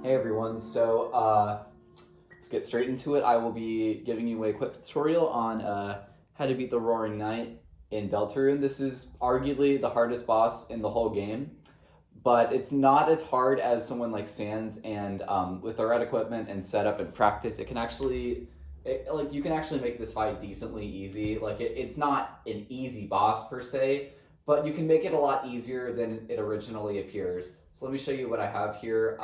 Hey everyone, let's get straight into it. I will be giving you a quick tutorial on how to beat the Roaring Knight in Deltarune. This is arguably the hardest boss in the whole game, but it's not as hard as someone like Sans, and with the right equipment and setup and practice, you can actually make this fight decently easy. It's not an easy boss per se, but you can make it a lot easier than it originally appears. So let me show you what I have here.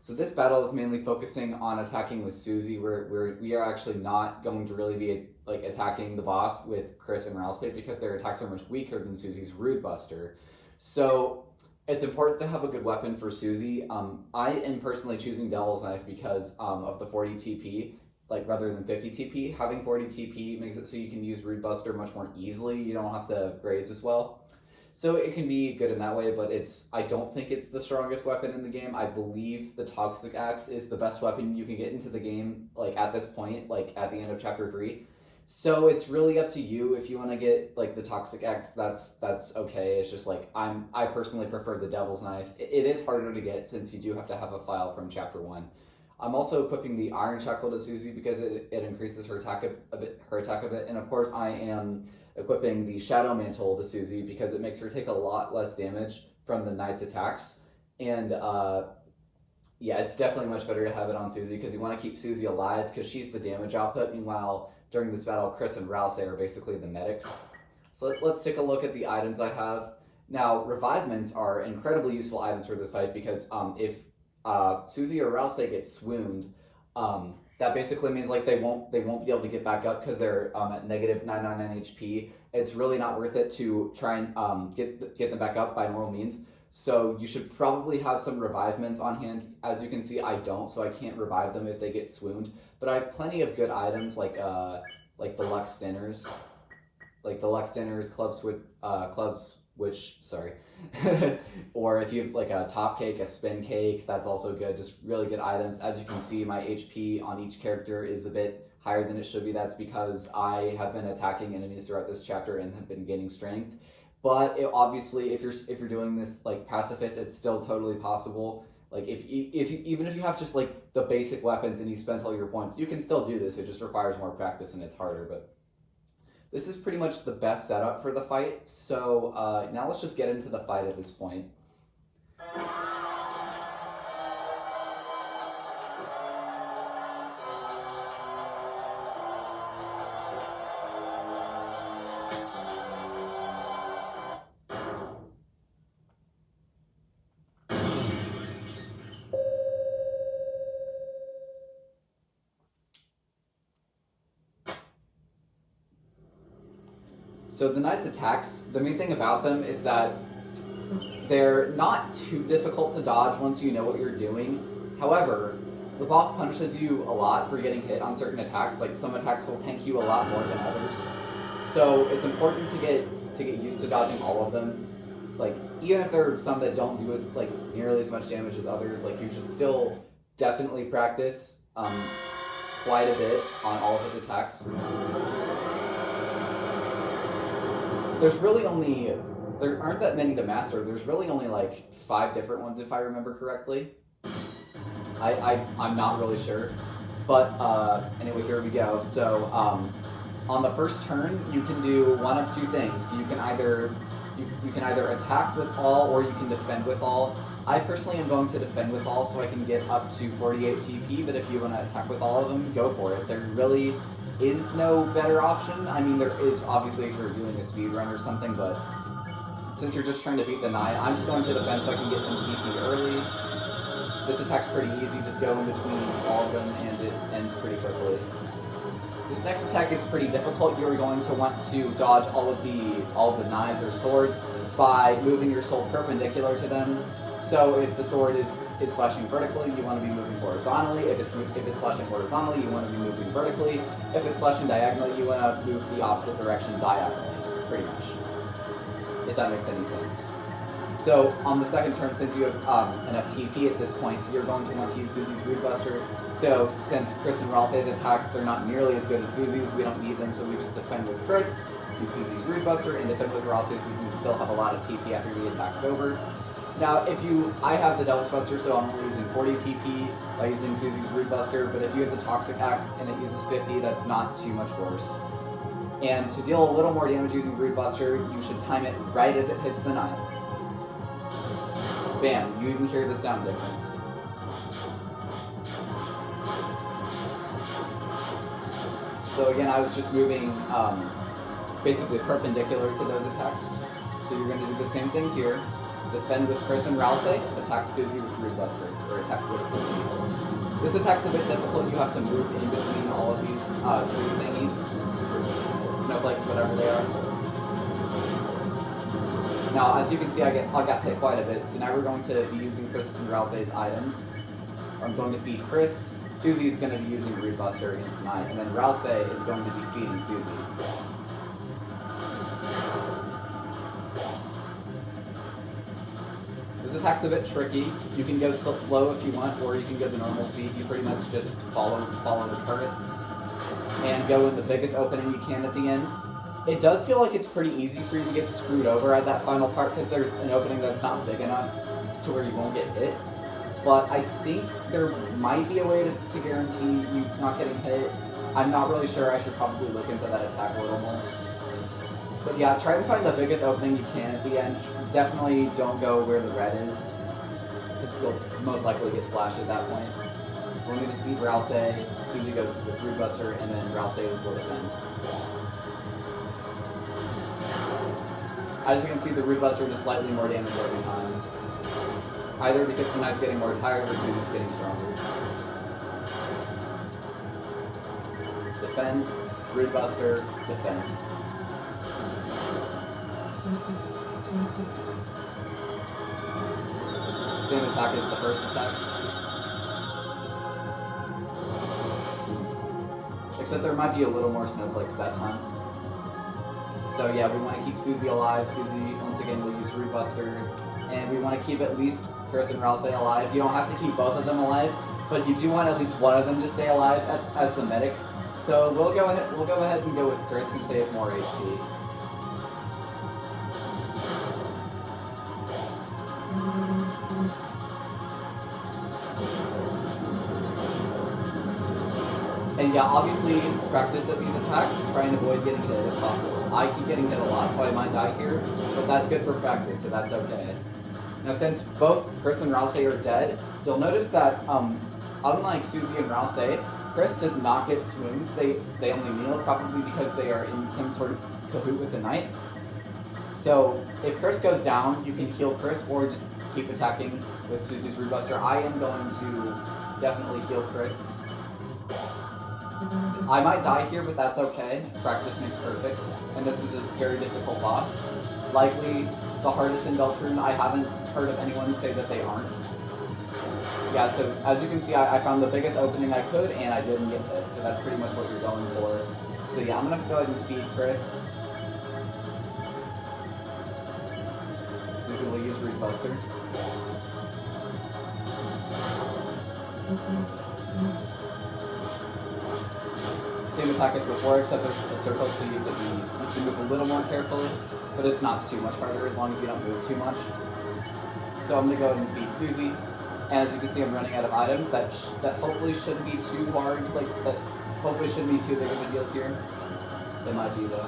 So this battle is mainly focusing on attacking with Susie, where we are actually not going to really be attacking the boss with Chris and Ralsei because their attacks are much weaker than Susie's Rude Buster. So it's important to have a good weapon for Susie. I am personally choosing Devil's Knife because of the 40 TP, rather than 50 TP. Having 40 TP makes it so you can use Rude Buster much more easily. You don't have to graze as well. So it can be good in that way, but I don't think it's the strongest weapon in the game. I believe the Toxic Axe is the best weapon you can get into the game, at this point, at the end of Chapter 3. So it's really up to you. If you want to get, the Toxic Axe, that's okay. It's just, I personally prefer the Devil's Knife. It is harder to get since you do have to have a file from Chapter 1. I'm also equipping the Iron Shackle to Susie because it increases her attack a bit, and of course I am equipping the Shadow Mantle to Susie because it makes her take a lot less damage from the Knight's attacks. And yeah, it's definitely much better to have it on Susie because you want to keep Susie alive because she's the damage output. Meanwhile, during this battle, Chris and Ralsei are basically the medics. So let's take a look at the items I have. Now, revivements are incredibly useful items for this fight because if Susie or Ralsei get swooned, that basically means they won't be able to get back up because they're at negative 999 HP. It's really not worth it to try and get them back up by normal means. So you should probably have some revivements on hand. As you can see, I don't, so I can't revive them if they get swooned. But I have plenty of good items like the Lux Dinners, or if you have a top cake, a spin cake, that's also good. Just really good items. As you can see, my HP on each character is a bit higher than it should be. That's because I have been attacking enemies throughout this chapter and have been gaining strength. But obviously, if you're doing this pacifist, it's still totally possible. Even if you have just the basic weapons and you spent all your points, you can still do this. It just requires more practice and it's harder, but this is pretty much the best setup for the fight, so now let's just get into the fight at this point. So the Knight's attacks, the main thing about them is that they're not too difficult to dodge once you know what you're doing. However, the boss punishes you a lot for getting hit on certain attacks. Some attacks will tank you a lot more than others. So it's important to get used to dodging all of them. Even if there are some that don't do as nearly as much damage as others, you should still definitely practice quite a bit on all of his attacks. There aren't that many to master. There's really only 5 different ones if I remember correctly. I'm not really sure. But anyway, here we go. So on the first turn, you can do one of two things. You can either attack with all or you can defend with all. I personally am going to defend with all so I can get up to 48 TP, but if you want to attack with all of them, go for it. There really is no better option. I mean, there is obviously if you're doing a speed run or something, but since you're just trying to beat the Knight, I'm just going to defend so I can get some TP early. This attack's pretty easy, just go in between all of them and it ends pretty quickly. This next attack is pretty difficult. You're going to want to dodge all of the knives or swords by moving your sword perpendicular to them. So if the sword is slashing vertically, you want to be moving horizontally. If it's slashing horizontally, you want to be moving vertically. If it's slashing diagonally, you want to move the opposite direction diagonally, pretty much. If that makes any sense. So on the second turn, since you have enough TP at this point, you're going to want to use Susie's Rude Buster. So since Chris and Ralsei's attack, they're not nearly as good as Susie's, we don't need them, so we just defend with Chris, use Susie's Rude Buster, and defend with Ralsei's, we can still have a lot of TP after the attack's over. Now, I have the Devil's Buster, so I'm only using 40 TP by using Susie's Root Buster, but if you have the Toxic Axe and it uses 50, that's not too much worse. And to deal a little more damage using Root Buster, you should time it right as it hits the 9. Bam, you even hear the sound difference. So again, I was just moving basically perpendicular to those attacks. So you're going to do the same thing here. Defend with Chris and Rouse, attack Susie with Root Buster, or attack with Susie. This attack's a bit difficult. You have to move in between all of these tree thingies, snowflakes, whatever they are. Now, as you can see, I got hit quite a bit, so now we're going to be using Chris and Rouse's items. I'm going to feed Chris. Susie is going to be using Root Buster against the 9, and then Rouse is going to be feeding Susie. This attack's a bit tricky. You can go slow if you want, or you can go the normal speed. You pretty much just follow the turret and go in the biggest opening you can at the end. It does feel like it's pretty easy for you to get screwed over at that final part because there's an opening that's not big enough to where you won't get hit. But I think there might be a way to guarantee you not getting hit. I'm not really sure. I should probably look into that attack a little more. But yeah, try to find the biggest opening you can at the end. Definitely don't go where the red is, because you'll most likely get slashed at that point. We're going to just feed Rouse, Susie goes with Root Buster, and then Rouse will defend. As you can see, the Root Buster does slightly more damage every time. Either because the knight's getting more tired or Susie's getting stronger. Defend, Root Buster, defend. Same attack as the first attack. Except there might be a little more snowflakes that time. So yeah, we want to keep Susie alive. Susie, once again, will use Root Buster. And we want to keep at least Chris and Rouse alive. You don't have to keep both of them alive, but you do want at least one of them to stay alive as the medic. So we'll go ahead and go with Chris since they have more HP. And yeah, obviously practice at these attacks, try and avoid getting hit if possible. I keep getting hit a lot, so I might die here, but that's good for practice, so that's okay. Now since both Chris and Rouse are dead, you'll notice that unlike Susie and Rouse, Chris does not get swooned. They only kneel, probably because they are in some sort of cahoot with the knight. So if Chris goes down, you can heal Chris or just keep attacking with Susie's Root Buster. I am going to definitely heal Chris. I might die here, but that's okay. Practice makes perfect. And this is a very difficult boss. Likely the hardest in Deltarune. I haven't heard of anyone say that they aren't. Yeah, so as you can see, I found the biggest opening I could, and I didn't get hit. So that's pretty much what you're going for. So yeah, I'm going to go ahead and feed Chris. Susie will use Root Buster. Same attack as before, except there's a circle, so you have to move a little more carefully, but it's not too much harder as long as you don't move too much. So I'm going to go ahead and feed Susie, and as you can see I'm running out of items. That hopefully shouldn't be too hard, that hopefully shouldn't be too big of a deal here. It might be though.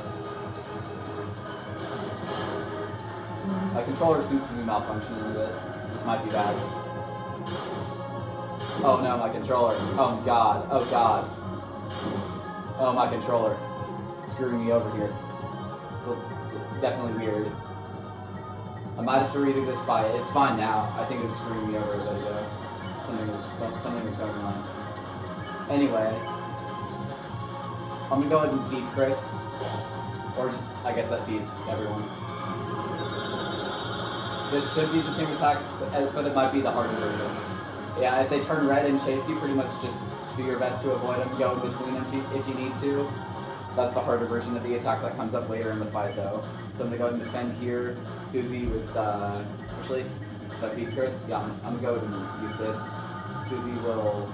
My controller seems to be malfunctioning a bit. This might be bad. Oh no, my controller. Oh god, oh god. Oh, my controller. It's screwing me over here. It's definitely weird. I might have to redo this fight. It's fine now. I think it's screwing me over a bit ago. Something is going on. Anyway. I'm gonna go ahead and feed Chris. Or just, I guess that feeds everyone. This should be the same attack, but it might be the harder version. Yeah, if they turn red and chase you, pretty much just do your best to avoid them, go in between them if you need to. That's the harder version of the attack that comes up later in the fight though. So I'm going to go ahead and defend here. Susie with, actually, should I feed Chris? Yeah, I'm going to go ahead and use this. Susie will,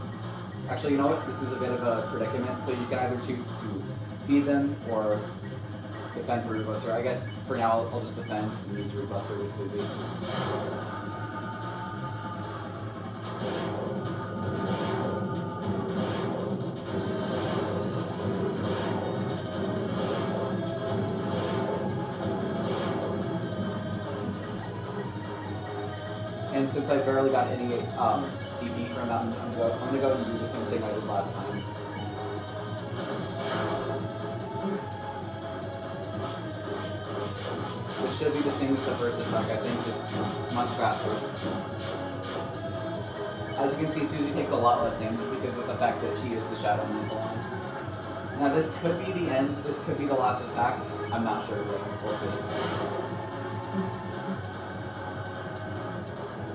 actually you know what, this is a bit of a predicament, so you can either choose to feed them or defend for Root Buster. I guess for now I'll just defend and use Root Buster with Susie. since I barely got any TP from that, I'm gonna go and do the same thing I did last time. This should be the same as the first attack, I think, just much faster. As you can see, Susie takes a lot less damage because of the fact that she is the Shadow Missile line. Now this could be the end, this could be the last attack. I'm not sure, but we'll see.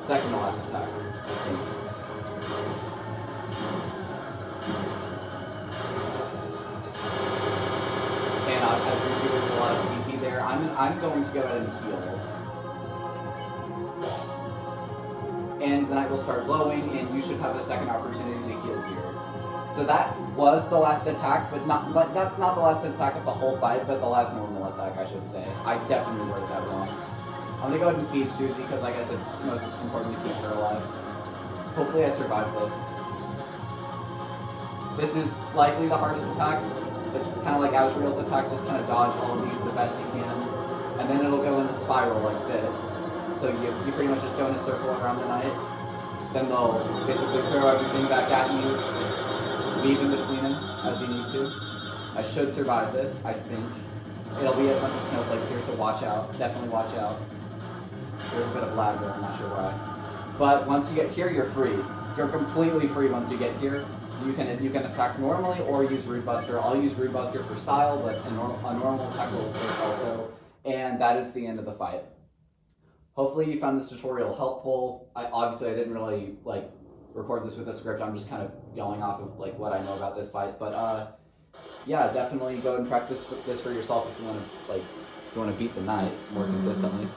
Second to last attack, I think. And as you can see, there's a lot of TP there. I'm going to go ahead and heal. And the night will start glowing, and you should have a second opportunity to heal here. So that was the last attack, but not the last attack of the whole fight, but the last normal attack, I should say. I definitely worded that wrong. I'm gonna go ahead and feed Susie, because I guess it's most important to keep her alive. Hopefully I survive this. This is likely the hardest attack. It's kind of like Asriel's attack, just kind of dodge all of these the best you can. And then it'll go in a spiral like this. So you pretty much just go in a circle around the knight. Then they'll basically throw everything back at you, just weave in between them as you need to. I should survive this, I think. It'll be a bunch of snowflakes here, so watch out. Definitely watch out. There's a bit of lag there, I'm not sure why. But once you get here, you're free. You're completely free once you get here. You can attack normally or use Root Buster. I'll use Root Buster for style, but a normal attack will work also. And that is the end of the fight. Hopefully you found this tutorial helpful. Obviously I didn't really record this with a script. I'm just kind of going off of what I know about this fight. But yeah, definitely go and practice this for yourself if you want to beat the knight more consistently.